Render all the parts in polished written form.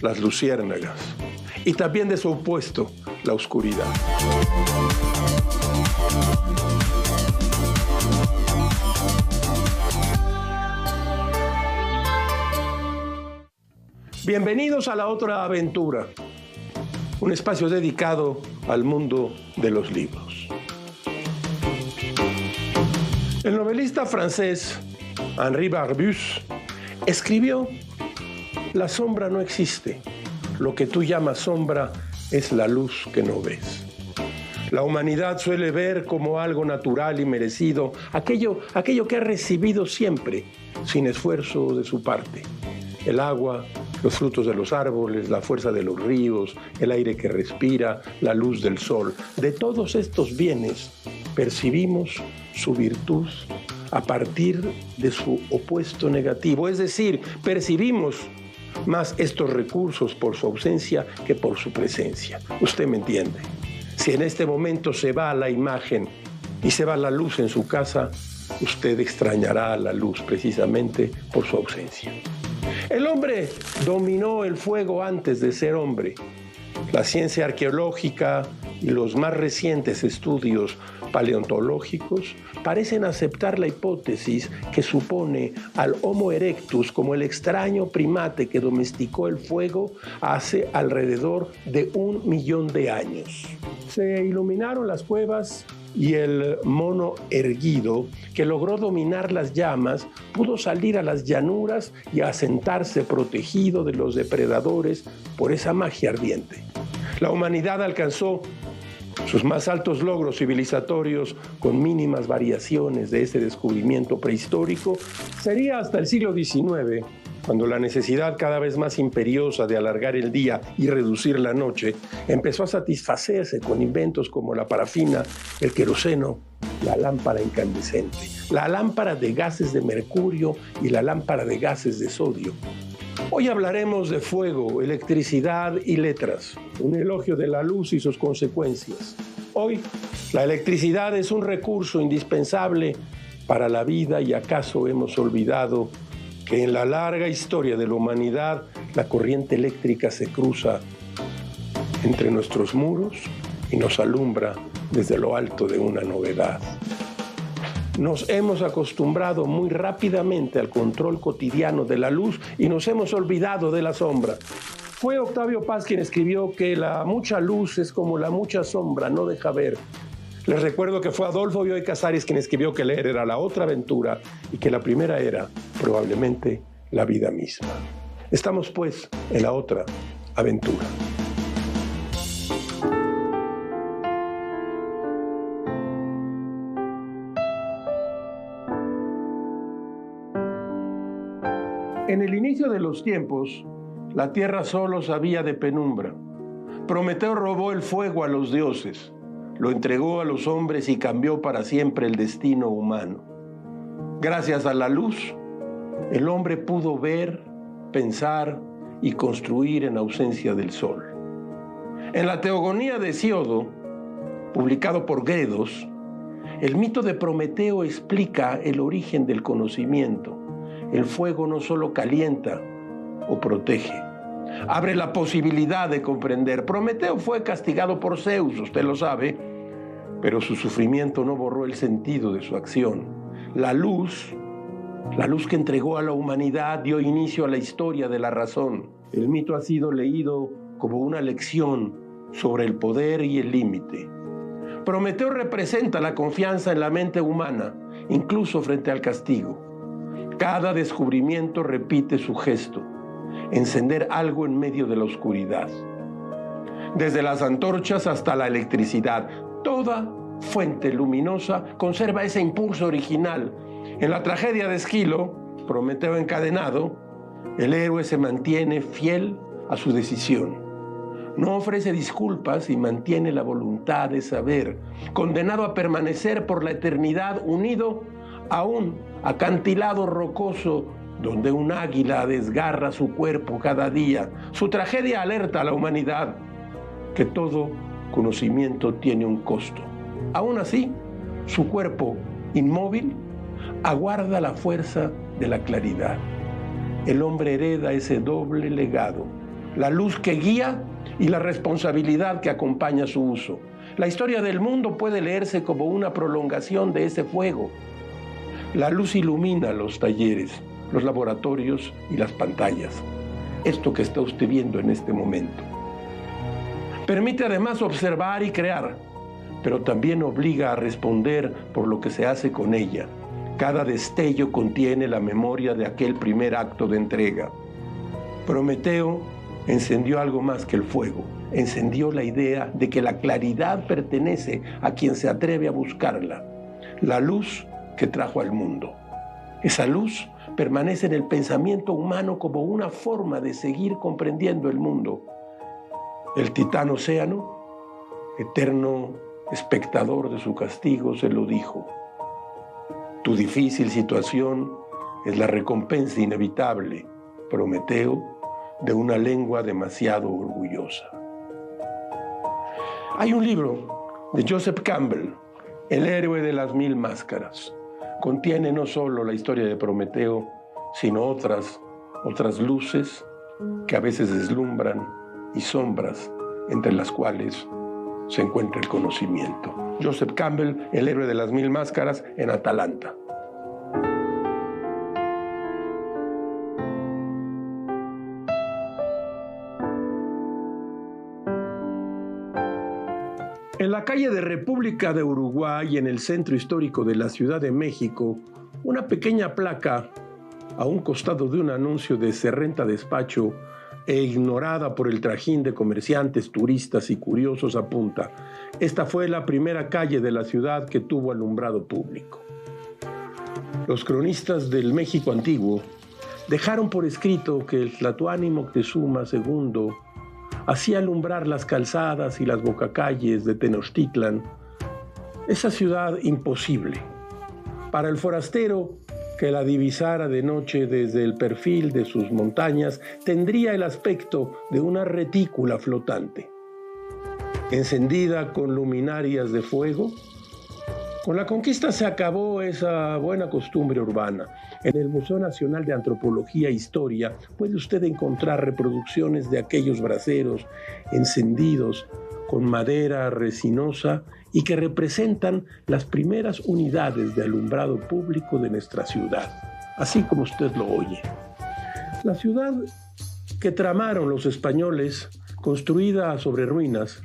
las luciérnagas, y también de su opuesto, la oscuridad. Bienvenidos a La Otra Aventura, un espacio dedicado al mundo de los libros. El novelista francés Henri Barbusse escribió: la sombra no existe, lo que tú llamas sombra es la luz que no ves. La humanidad suele ver como algo natural y merecido aquello que ha recibido siempre, sin esfuerzo de su parte. El agua, los frutos de los árboles, la fuerza de los ríos, el aire que respira, la luz del sol. De todos estos bienes percibimos su virtud a partir de su opuesto negativo. Es decir, percibimos más estos recursos por su ausencia que por su presencia. Usted me entiende. Si en este momento se va la imagen y se va la luz en su casa, usted extrañará la luz precisamente por su ausencia. El hombre dominó el fuego antes de ser hombre. La ciencia arqueológica y los más recientes estudios paleontológicos parecen aceptar la hipótesis que supone al Homo erectus como el extraño primate que domesticó el fuego hace alrededor de 1 millón de años. Se iluminaron las cuevas y el mono erguido, que logró dominar las llamas, pudo salir a las llanuras y asentarse protegido de los depredadores por esa magia ardiente. La humanidad alcanzó sus más altos logros civilizatorios con mínimas variaciones de ese descubrimiento prehistórico. Sería hasta el siglo XIX, cuando la necesidad cada vez más imperiosa de alargar el día y reducir la noche empezó a satisfacerse con inventos como la parafina, el queroseno, la lámpara incandescente, la lámpara de gases de mercurio y la lámpara de gases de sodio. Hoy hablaremos de fuego, electricidad y letras, un elogio de la luz y sus consecuencias. Hoy, la electricidad es un recurso indispensable para la vida y acaso hemos olvidado que en la larga historia de la humanidad la corriente eléctrica se cruza entre nuestros muros y nos alumbra desde lo alto de una novedad. Nos hemos acostumbrado muy rápidamente al control cotidiano de la luz y nos hemos olvidado de la sombra. Fue Octavio Paz quien escribió que la mucha luz es como la mucha sombra, no deja ver. Les recuerdo que fue Adolfo Bioy Casares quien escribió que leer era la otra aventura y que la primera era, probablemente, la vida misma. Estamos, pues, en la otra aventura. En el inicio de los tiempos, la tierra solo sabía de penumbra. Prometeo robó el fuego a los dioses, lo entregó a los hombres y cambió para siempre el destino humano. Gracias a la luz, el hombre pudo ver, pensar y construir en ausencia del sol. En la Teogonía de Hesíodo, publicado por Gredos, el mito de Prometeo explica el origen del conocimiento. El fuego no solo calienta o protege, abre la posibilidad de comprender. Prometeo fue castigado por Zeus, usted lo sabe, pero su sufrimiento no borró el sentido de su acción. La luz que entregó a la humanidad dio inicio a la historia de la razón. El mito ha sido leído como una lección sobre el poder y el límite. Prometeo representa la confianza en la mente humana, incluso frente al castigo. Cada descubrimiento repite su gesto, encender algo en medio de la oscuridad. Desde las antorchas hasta la electricidad, toda fuente luminosa conserva ese impulso original. En la tragedia de Esquilo, Prometeo encadenado, el héroe se mantiene fiel a su decisión. No ofrece disculpas y mantiene la voluntad de saber, condenado a permanecer por la eternidad unido a un acantilado rocoso donde un águila desgarra su cuerpo cada día. Su tragedia alerta a la humanidad que todo conocimiento tiene un costo. Aún así, su cuerpo inmóvil aguarda la fuerza de la claridad. El hombre hereda ese doble legado, la luz que guía y la responsabilidad que acompaña su uso. La historia del mundo puede leerse como una prolongación de ese fuego. La luz ilumina los talleres, los laboratorios y las pantallas. Esto que está usted viendo en este momento. Permite además observar y crear, pero también obliga a responder por lo que se hace con ella. Cada destello contiene la memoria de aquel primer acto de entrega. Prometeo encendió algo más que el fuego. Encendió la idea de que la claridad pertenece a quien se atreve a buscarla. La luz que trajo al mundo. Esa luz permanece en el pensamiento humano como una forma de seguir comprendiendo el mundo. El titán océano, eterno espectador de su castigo, se lo dijo. Tu difícil situación es la recompensa inevitable, Prometeo, de una lengua demasiado orgullosa. Hay un libro de Joseph Campbell, El héroe de las 1000 máscaras. Contiene no solo la historia de Prometeo, sino otras luces que a veces deslumbran y sombras entre las cuales se encuentra el conocimiento. Joseph Campbell, El héroe de las 1000 máscaras, en Atalanta. En la calle de República de Uruguay, en el centro histórico de la Ciudad de México, una pequeña placa a un costado de un anuncio de Se renta despacho e ignorada por el trajín de comerciantes, turistas y curiosos apunta: esta fue la primera calle de la ciudad que tuvo alumbrado público. Los cronistas del México antiguo dejaron por escrito que el Tlatoani Moctezuma II hacía alumbrar las calzadas y las bocacalles de Tenochtitlan, esa ciudad imposible. Para el forastero que la divisara de noche desde el perfil de sus montañas, tendría el aspecto de una retícula flotante. Encendida con luminarias de fuego, con la conquista se acabó esa buena costumbre urbana. En el Museo Nacional de Antropología e Historia puede usted encontrar reproducciones de aquellos braseros encendidos con madera resinosa y que representan las primeras unidades de alumbrado público de nuestra ciudad, así como usted lo oye. La ciudad que tramaron los españoles, construida sobre ruinas,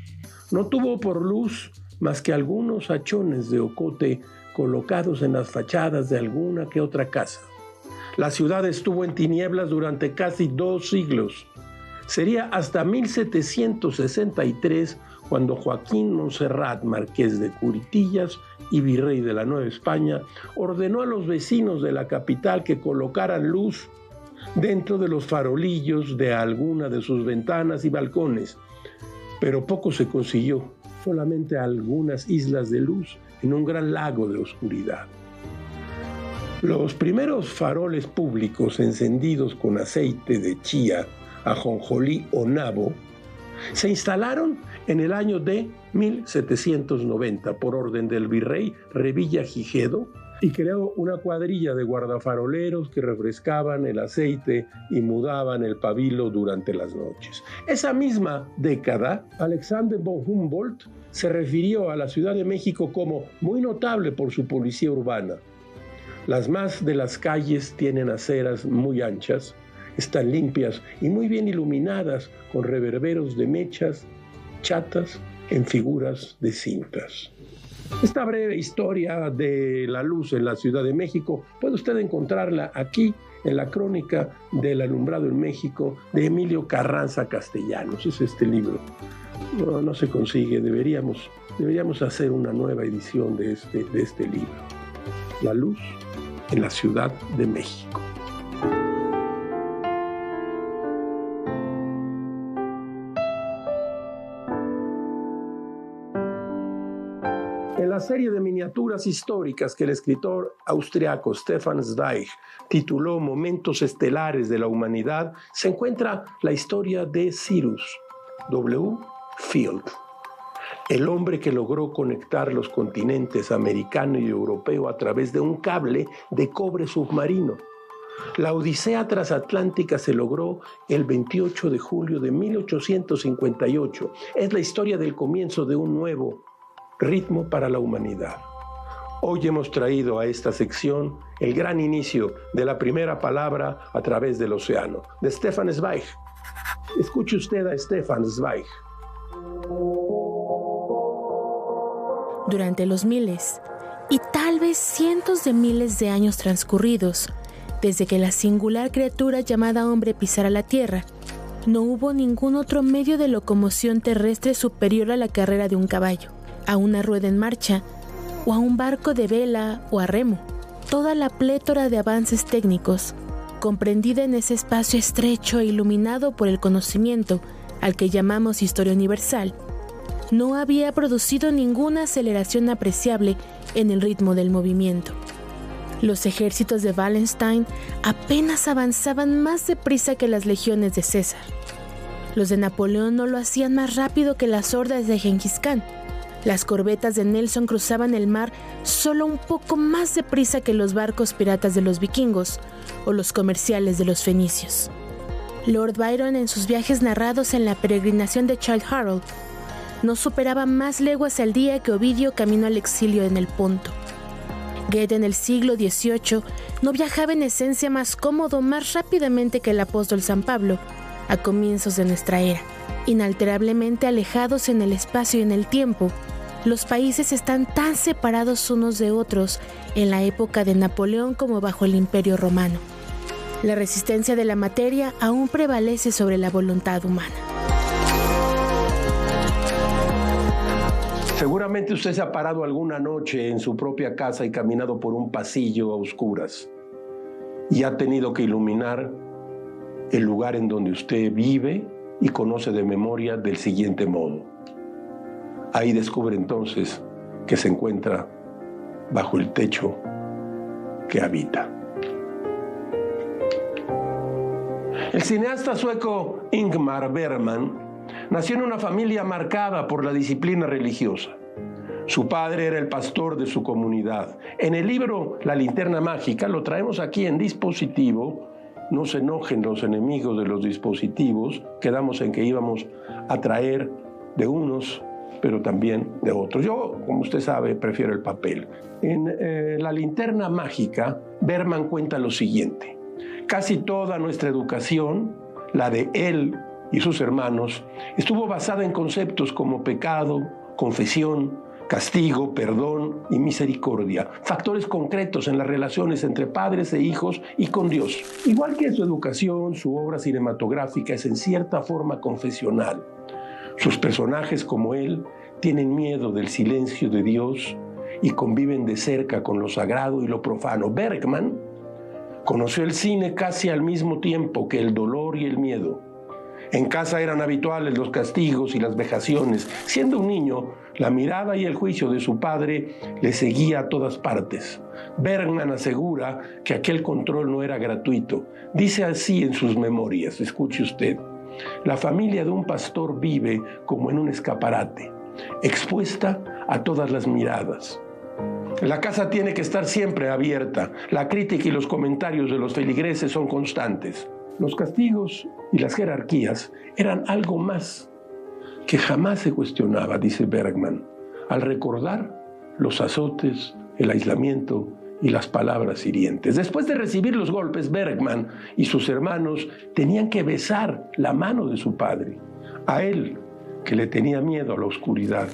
no tuvo por luz más que algunos hachones de ocote colocados en las fachadas de alguna que otra casa. La ciudad estuvo en tinieblas durante casi 2 siglos. Sería hasta 1763 cuando Joaquín Montserrat, marqués de Curitillas y virrey de la Nueva España, ordenó a los vecinos de la capital que colocaran luz dentro de los farolillos de alguna de sus ventanas y balcones. Pero poco se consiguió, solamente algunas islas de luz en un gran lago de oscuridad. Los primeros faroles públicos encendidos con aceite de chía, ajonjolí o nabo se instalaron en el año de 1790 por orden del virrey Revilla Gigedo, y creó una cuadrilla de guardafaroleros que refrescaban el aceite y mudaban el pabilo durante las noches. Esa misma década, Alexander von Humboldt se refirió a la Ciudad de México como muy notable por su policía urbana. Las más de las calles tienen aceras muy anchas, están limpias y muy bien iluminadas con reverberos de mechas chatas en figuras de cintas. Esta breve historia de la luz en la Ciudad de México puede usted encontrarla aquí en la crónica del alumbrado en México de Emilio Carranza Castellanos. Es este libro. No se consigue. Deberíamos hacer una nueva edición de este libro. La luz en la Ciudad de México. En la serie de miniaturas históricas que el escritor austriaco Stefan Zweig tituló Momentos estelares de la humanidad, se encuentra la historia de Cyrus W. Field, el hombre que logró conectar los continentes americano y europeo a través de un cable de cobre submarino. La odisea transatlántica se logró el 28 de julio de 1858. Es la historia del comienzo de un nuevo ritmo para la humanidad. Hoy hemos traído a esta sección el gran inicio de la primera palabra a través del océano, de Stefan Zweig. Escuche usted a Stefan Zweig. Durante los miles y tal vez cientos de miles de años transcurridos, desde que la singular criatura llamada hombre pisara la tierra, no hubo ningún otro medio de locomoción terrestre superior a la carrera de un caballo, a una rueda en marcha, o a un barco de vela o a remo. Toda la plétora de avances técnicos, comprendida en ese espacio estrecho e iluminado por el conocimiento al que llamamos historia universal, no había producido ninguna aceleración apreciable en el ritmo del movimiento. Los ejércitos de Wallenstein apenas avanzaban más deprisa que las legiones de César. Los de Napoleón no lo hacían más rápido que las hordas de Gengis Khan. Las corbetas de Nelson cruzaban el mar solo un poco más deprisa que los barcos piratas de los vikingos o los comerciales de los fenicios. Lord Byron, en sus viajes narrados en la peregrinación de Childe Harold, no superaba más leguas al día que Ovidio camino al exilio en el Ponto. Goethe en el siglo XVIII no viajaba en esencia más cómodo, más rápidamente que el apóstol San Pablo a comienzos de nuestra era. Inalterablemente alejados en el espacio y en el tiempo, los países están tan separados unos de otros en la época de Napoleón como bajo el Imperio Romano. La resistencia de la materia aún prevalece sobre la voluntad humana. Seguramente usted se ha parado alguna noche en su propia casa y caminado por un pasillo a oscuras y ha tenido que iluminar el lugar en donde usted vive y conoce de memoria del siguiente modo. Ahí descubre entonces que se encuentra bajo el techo que habita. El cineasta sueco Ingmar Bergman nació en una familia marcada por la disciplina religiosa. Su padre era el pastor de su comunidad. En el libro La linterna mágica, lo traemos aquí en dispositivo. No se enojen los enemigos de los dispositivos. Quedamos en que íbamos a traer de unos, pero también de otros. Yo, como usted sabe, prefiero el papel. En La linterna mágica, Bergman cuenta lo siguiente. Casi toda nuestra educación, la de él y sus hermanos, estuvo basada en conceptos como pecado, confesión, castigo, perdón y misericordia, factores concretos en las relaciones entre padres e hijos y con Dios. Igual que su educación, su obra cinematográfica es en cierta forma confesional. Sus personajes, como él, tienen miedo del silencio de Dios y conviven de cerca con lo sagrado y lo profano. Bergman conoció el cine casi al mismo tiempo que el dolor y el miedo. En casa eran habituales los castigos y las vejaciones. Siendo un niño, la mirada y el juicio de su padre le seguía a todas partes. Bergman asegura que aquel control no era gratuito. Dice así en sus memorias, escuche usted: la familia de un pastor vive como en un escaparate, expuesta a todas las miradas. La casa tiene que estar siempre abierta. La crítica y los comentarios de los feligreses son constantes. Los castigos y las jerarquías eran algo más que jamás se cuestionaba, dice Bergman, al recordar los azotes, el aislamiento y las palabras hirientes. Después de recibir los golpes, Bergman y sus hermanos tenían que besar la mano de su padre. A él, que le tenía miedo a la oscuridad,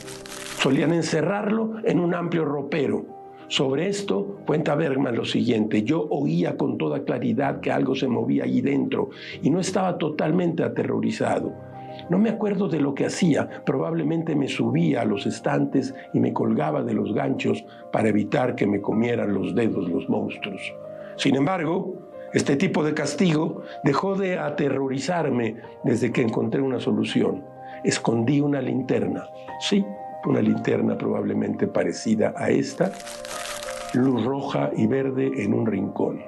solían encerrarlo en un amplio ropero. Sobre esto cuenta Bergman lo siguiente: yo oía con toda claridad que algo se movía allí dentro y no estaba totalmente aterrorizado. No me acuerdo de lo que hacía, probablemente me subía a los estantes y me colgaba de los ganchos para evitar que me comieran los dedos los monstruos. Sin embargo, este tipo de castigo dejó de aterrorizarme desde que encontré una solución. Escondí una linterna, sí, una linterna probablemente parecida a esta, luz roja y verde en un rincón.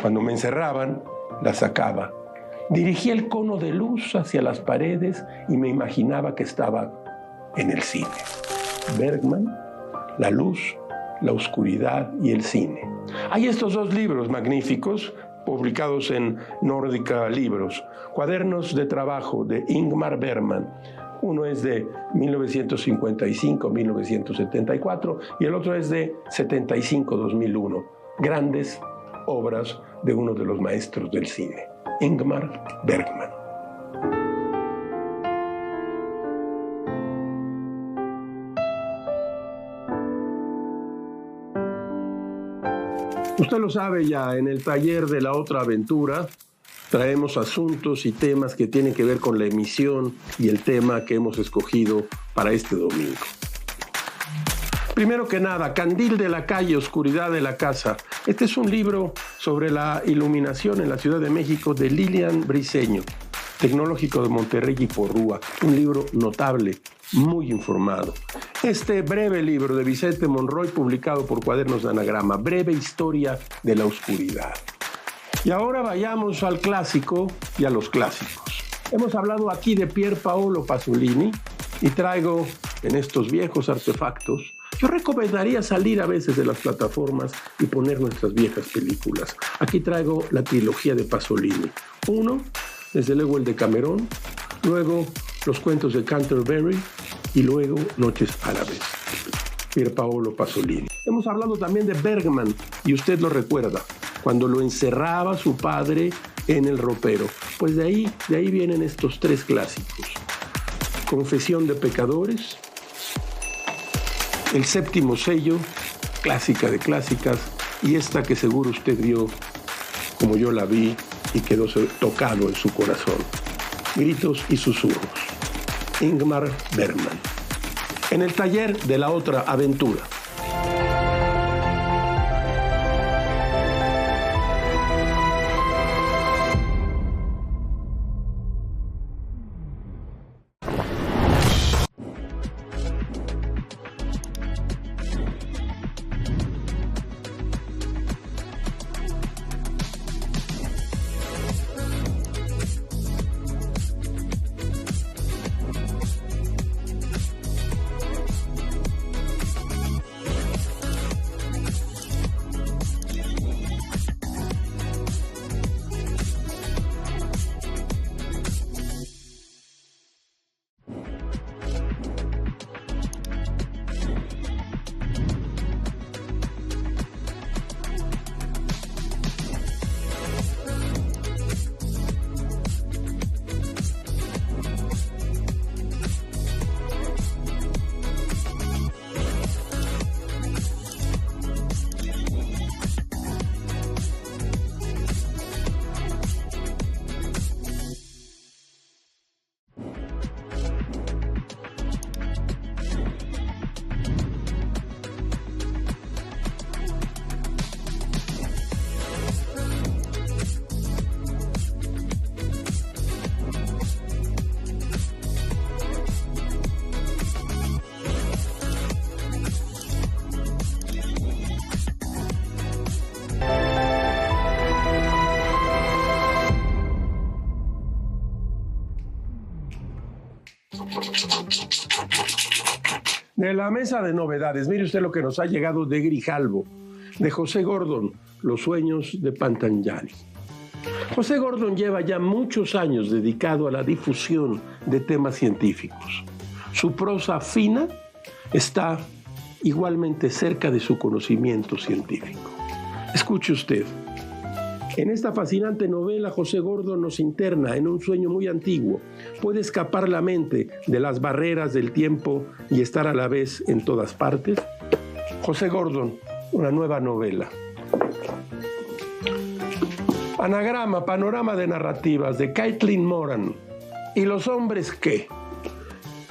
Cuando me encerraban, la sacaba. Dirigí el cono de luz hacia las paredes y me imaginaba que estaba en el cine. Bergman, La luz, la oscuridad y el cine. Hay estos dos libros magníficos. publicados en Nórdica Libros. Cuadernos de trabajo de Ingmar Bergman. Uno es de 1955-1974 y el otro es de 75-2001. Grandes obras de uno de los maestros del cine, Ingmar Bergman. Usted lo sabe ya, en el taller de La Otra Aventura traemos asuntos y temas que tienen que ver con la emisión y el tema que hemos escogido para este domingo. Primero que nada, Candil de la calle, oscuridad de la casa. Este es un libro sobre la iluminación en la Ciudad de México de Lilian Briceño, Tecnológico de Monterrey y Porrúa. Un libro notable, muy informado. Este breve libro de Vicente Monroy, publicado por Cuadernos de Anagrama, Breve Historia de la Oscuridad. Y ahora vayamos al clásico y a los clásicos. Hemos hablado aquí de Pier Paolo Pasolini y traigo en estos viejos artefactos. Yo recomendaría salir a veces de las plataformas y poner nuestras viejas películas. Aquí traigo la trilogía de Pasolini. Uno, desde luego el de Camerón, luego Los cuentos de Canterbury y luego Noches Árabes. Pier Paolo Pasolini. Hemos hablado también de Bergman y usted lo recuerda, cuando lo encerraba su padre en el ropero. Pues de ahí vienen estos tres clásicos. Confesión de pecadores, El séptimo sello, clásica de clásicas, y esta que seguro usted vio como yo la vi y quedó tocado en su corazón. Gritos y susurros. Ingmar Bergman. En el taller de La Otra Aventura. De la mesa de novedades, mire usted lo que nos ha llegado de Grijalbo, de José Gordon, Los sueños de Patanjali. José Gordon lleva ya muchos años dedicado a la difusión de temas científicos. Su prosa fina está igualmente cerca de su conocimiento científico. Escuche usted. En esta fascinante novela, José Gordon nos interna en un sueño muy antiguo. Puede escapar la mente de las barreras del tiempo y estar a la vez en todas partes. José Gordon, una nueva novela. Anagrama, panorama de narrativas, de Caitlin Moran. ¿Y los hombres qué?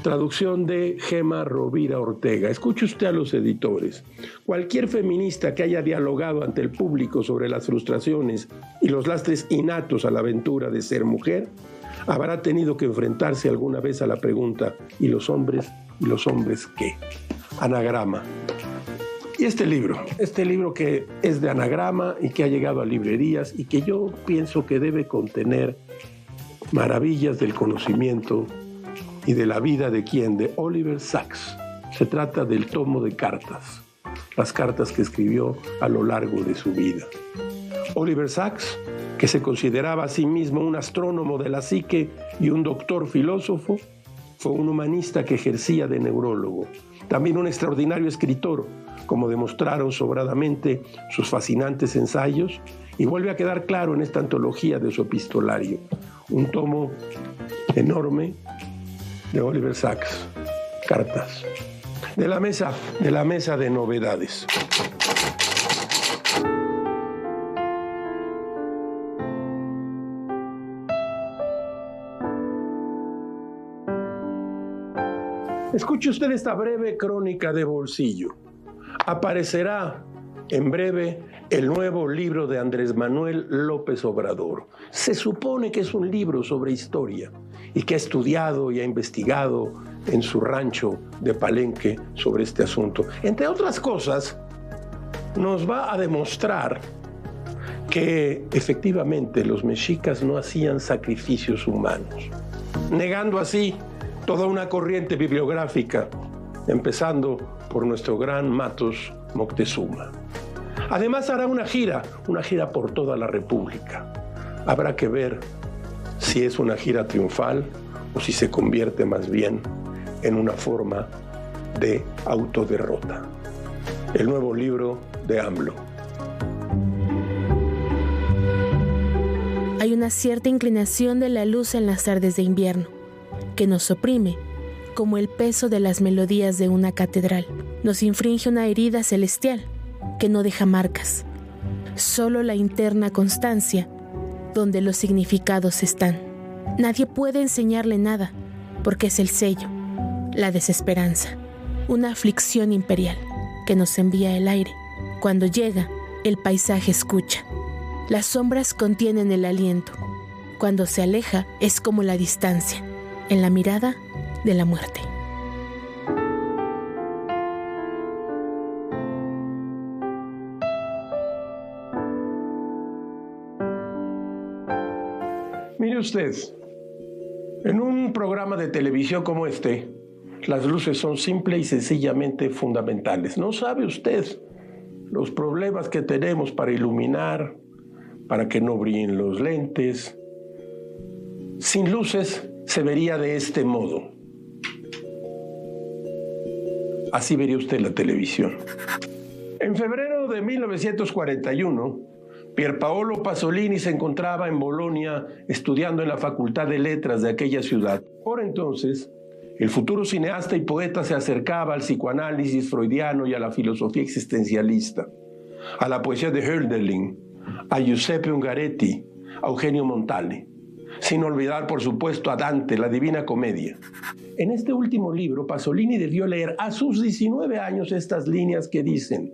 Traducción de Gema Rovira Ortega. Escuche usted a los editores. Cualquier feminista que haya dialogado ante el público sobre las frustraciones y los lastres innatos a la aventura de ser mujer, habrá tenido que enfrentarse alguna vez a la pregunta ¿y los hombres qué? Anagrama. Y este libro que es de Anagrama y que ha llegado a librerías y que yo pienso que debe contener maravillas del conocimiento y de la vida de ¿quién? De Oliver Sacks. Se trata del tomo de cartas, las cartas que escribió a lo largo de su vida. Oliver Sacks que se consideraba a sí mismo un astrónomo de la psique y un doctor filósofo, fue un humanista que ejercía de neurólogo. También un extraordinario escritor, como demostraron sobradamente sus fascinantes ensayos, y vuelve a quedar claro en esta antología de su epistolario, un tomo enorme de Oliver Sacks, Cartas, de la mesa de novedades. Escuche usted esta breve crónica de bolsillo. Aparecerá en breve el nuevo libro de Andrés Manuel López Obrador. Se supone que es un libro sobre historia y que ha estudiado y ha investigado en su rancho de Palenque sobre este asunto. Entre otras cosas, nos va a demostrar que efectivamente los mexicas no hacían sacrificios humanos, negando así toda una corriente bibliográfica, empezando por nuestro gran Matos Moctezuma. Además hará una gira por toda la República. Habrá que ver si es una gira triunfal o si se convierte más bien en una forma de autoderrota. El nuevo libro de AMLO. Hay una cierta inclinación de la luz en las tardes de invierno, que nos oprime, como el peso de las melodías de una catedral. Nos infringe una herida celestial que no deja marcas, solo la interna constancia donde los significados están. Nadie puede enseñarle nada, porque es el sello, la desesperanza, una aflicción imperial que nos envía el aire. Cuando llega, el paisaje escucha. Las sombras contienen el aliento. Cuando se aleja, es como la distancia, en la mirada de la muerte. Mire usted, en un programa de televisión como este, las luces son simple y sencillamente fundamentales. ¿No sabe usted los problemas que tenemos para iluminar, para que no brillen los lentes? Sin luces se vería de este modo. Así vería usted la televisión. En febrero de 1941, Pierpaolo Pasolini se encontraba en Bolonia estudiando en la Facultad de Letras de aquella ciudad. Por entonces, el futuro cineasta y poeta se acercaba al psicoanálisis freudiano y a la filosofía existencialista, a la poesía de Hölderlin, a Giuseppe Ungaretti, a Eugenio Montale, sin olvidar, por supuesto, a Dante, la Divina Comedia. En este último libro, Pasolini debió leer a sus 19 años estas líneas que dicen: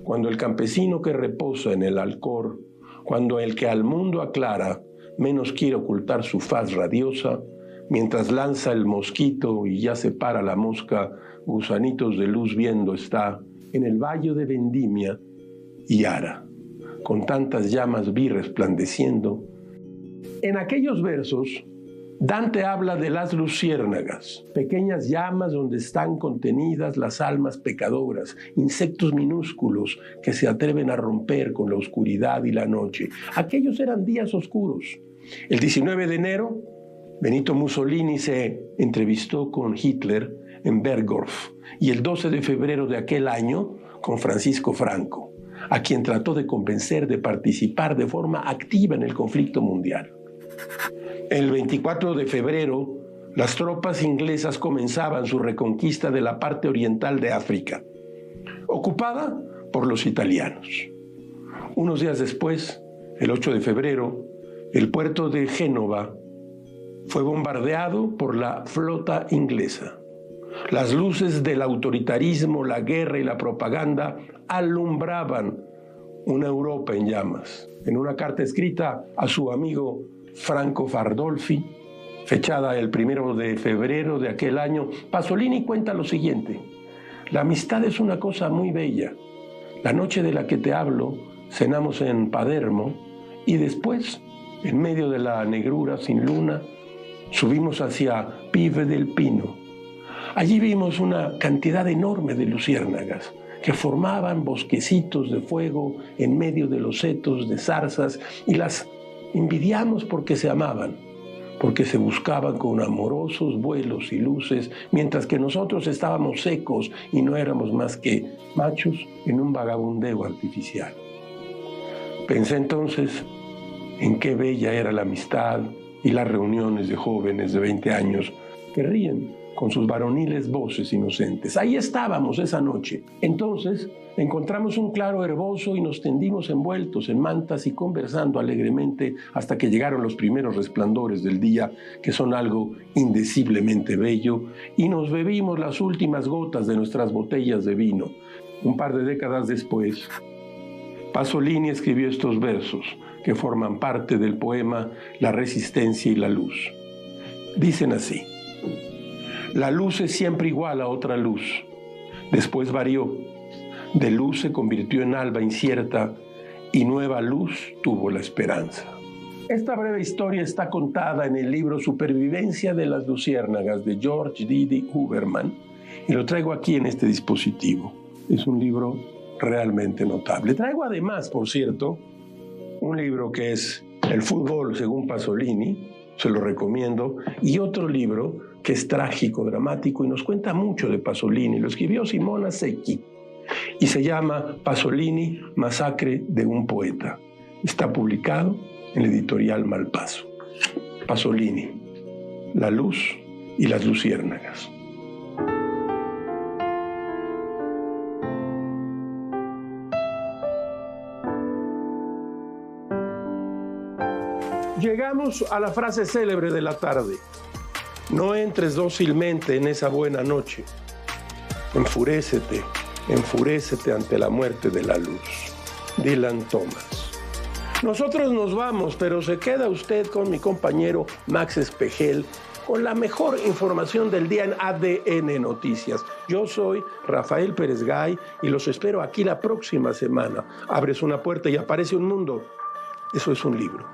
cuando el campesino que reposa en el alcor, cuando el que al mundo aclara, menos quiere ocultar su faz radiosa, mientras lanza el mosquito y ya se para la mosca, gusanitos de luz viendo está, en el valle de Vendimia y Ara, con tantas llamas vi resplandeciendo. En aquellos versos, Dante habla de las luciérnagas, pequeñas llamas donde están contenidas las almas pecadoras, insectos minúsculos que se atreven a romper con la oscuridad y la noche. Aquellos eran días oscuros. El 19 de enero, Benito Mussolini se entrevistó con Hitler en Bergdorf y el 12 de febrero de aquel año con Francisco Franco, a quien trató de convencer de participar de forma activa en el conflicto mundial. El 24 de febrero, las tropas inglesas comenzaban su reconquista de la parte oriental de África, ocupada por los italianos. Unos días después, el 8 de febrero, el puerto de Génova fue bombardeado por la flota inglesa. Las luces del autoritarismo, la guerra y la propaganda alumbraban una Europa en llamas. En una carta escrita a su amigo Franco Fardolfi, fechada el 1 de febrero de aquel año, Pasolini cuenta lo siguiente: la amistad es una cosa muy bella. La noche de la que te hablo, cenamos en Padermo y después, en medio de la negrura sin luna, subimos hacia Pieve del Pino. Allí vimos una cantidad enorme de luciérnagas que formaban bosquecitos de fuego en medio de los setos de zarzas y las Envidiamos porque se amaban, porque se buscaban con amorosos vuelos y luces, mientras que nosotros estábamos secos y no éramos más que machos en un vagabundeo artificial. Pensé entonces en qué bella era la amistad y las reuniones de jóvenes de 20 años que ríen con sus varoniles voces inocentes. Ahí estábamos esa noche. Entonces encontramos un claro herboso y nos tendimos envueltos en mantas y conversando alegremente hasta que llegaron los primeros resplandores del día, que son algo indeciblemente bello, y nos bebimos las últimas gotas de nuestras botellas de vino. Un par de décadas después, Pasolini escribió estos versos que forman parte del poema La resistencia y la luz. Dicen así: la luz es siempre igual a otra luz. Después varió. De luz se convirtió en alba incierta y nueva luz tuvo la esperanza. Esta breve historia está contada en el libro Supervivencia de las luciérnagas de George Didi Huberman y lo traigo aquí en este dispositivo. Es un libro realmente notable. Traigo además, por cierto, un libro que es El fútbol según Pasolini, se lo recomiendo, y otro libro que es trágico, dramático y nos cuenta mucho de Pasolini. Lo escribió Simona Secchi y se llama Pasolini, masacre de un poeta. Está publicado en la editorial Malpaso. Pasolini, la luz y las luciérnagas. Llegamos a la frase célebre de la tarde. No entres dócilmente en esa buena noche. Enfurécete, enfurécete ante la muerte de la luz. Dylan Thomas. Nosotros nos vamos, pero se queda usted con mi compañero Max Espejel con la mejor información del día en ADN Noticias. Yo soy Rafael Pérez Gay y los espero aquí la próxima semana. Abres una puerta y aparece un mundo. Eso es un libro.